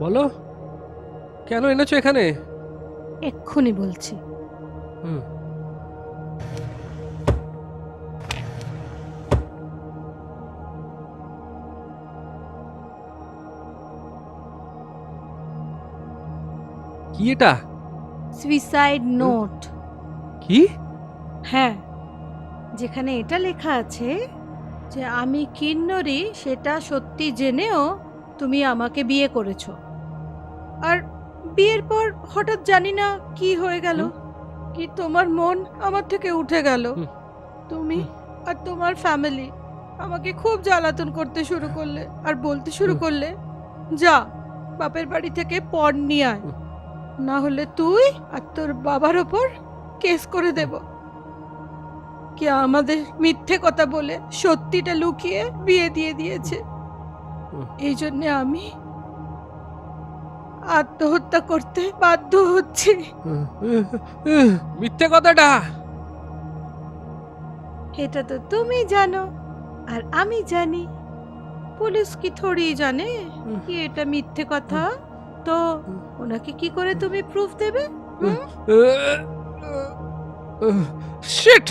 বলো, কেন এনেছো এখানে? এক্ষুনি বলছি। কি এটা? Suicide note. কি? হ্যাঁ, যেখানে এটা লেখা আছে যে আমি কিন্নরি সেটা সত্যি জেনেও তুমি আমাকে বিয়ে করেছো, আর বিয়ের পর হঠাৎ জানি না কি হয়ে গেল, কি তোমার মন আমার থেকে উঠে গেল। তুমি আর তোমার ফ্যামিলি আমাকে খুব জ্বালাতন করতে শুরু করলে আর বলতে শুরু করলে, যা বাপের বাড়ি থেকে পণ নিয়ে আয়, না হলে তুই আর তোর বাবার ওপর কেস করে দেব। কি আমাদের মিথ্যে কথা বলে সত্যিটা লুকিয়ে বিয়ে দিয়ে দিয়েছে। এই জন্য আমি আত্মহত্যা করতে বাধ্য হচ্ছি। মিথ্যে কথাটা। এটা তো তুমি জানো আর আমি জানি, পুলিশ কি থোড়ি জানে কি এটা মিথ্যে কথা? তো ওনাকে কি করে তুমি প্রুফ দেবে? শিট!